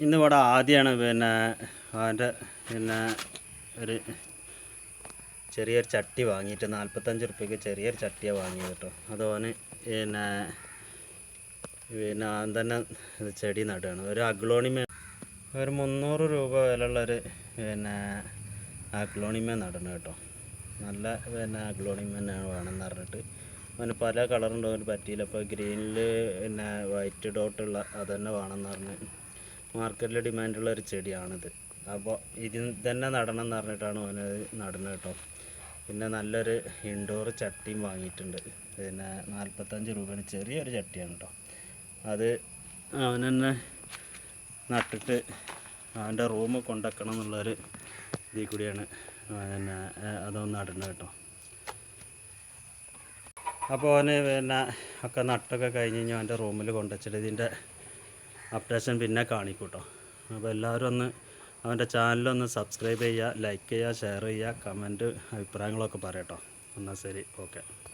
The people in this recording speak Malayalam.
ഇന്നിവിടെ ആദ്യമാണ് അവൻ്റെ ഒരു ചെറിയൊരു ചട്ടി വാങ്ങിയിട്ട് 45 റുപ്യക്ക് ചെറിയൊരു ചട്ടിയാണ് വാങ്ങിയത് കേട്ടോ. അത് ഓന് അവൻ തന്നെ ചെടി നടുകയാണ്. ഒരു അഗ്ലോണിമ ഒരു 300 രൂപ വിലയുള്ളൊരു അഗ്ലോണിമ നടണം കേട്ടോ. നല്ല അഗ്ലോണിമ തന്നെയാണ് വേണമെന്ന് പറഞ്ഞിട്ട് അവന് പല കളറുണ്ടോ അവന് പറ്റിയില്ല. അപ്പോൾ ഗ്രീനിൽ വൈറ്റ് ഡോട്ടുള്ള അത് തന്നെ വേണമെന്ന് പറഞ്ഞ് മാർക്കറ്റിൽ ഡിമാൻഡുള്ള ഒരു ചെടിയാണിത്. അപ്പോൾ ഇതിൽ തന്നെ നടണം എന്ന് പറഞ്ഞിട്ടാണ് അവനത് നടുന്നത് കേട്ടോ. പിന്നെ നല്ലൊരു ഇൻഡോർ ചട്ടിയും വാങ്ങിയിട്ടുണ്ട്. 45 രൂപയാണ്, ചെറിയൊരു ചട്ടിയാണ് കേട്ടോ. അത് അവൻ തന്നെ നട്ടിട്ട് അവൻ്റെ റൂം കൊണ്ടുവയ്ക്കണം എന്നുള്ളൊരു ഇതിൽ കൂടിയാണ് അതൊന്ന് നടുന്നത് കേട്ടോ. അപ്പോൾ അവന് ഒക്കെ നട്ടൊക്കെ കഴിഞ്ഞ് കഴിഞ്ഞാൽ അവൻ്റെ റൂമിൽ കൊണ്ടുവച്ചിട്ട് ഇതിൻ്റെ അപ്ഡേഷൻ പിന്നെ കാണിക്കും കേട്ടോ. അപ്പോൾ എല്ലാവരും ഒന്ന് അവൻ്റെ ചാനലൊന്ന് സബ്സ്ക്രൈബ് ചെയ്യുക, ലൈക്ക് ചെയ്യുക, ഷെയർ ചെയ്യുക, കമൻറ്റ് അഭിപ്രായങ്ങളൊക്കെ പറയട്ടോ. എന്നാൽ ശരി, ഓക്കെ.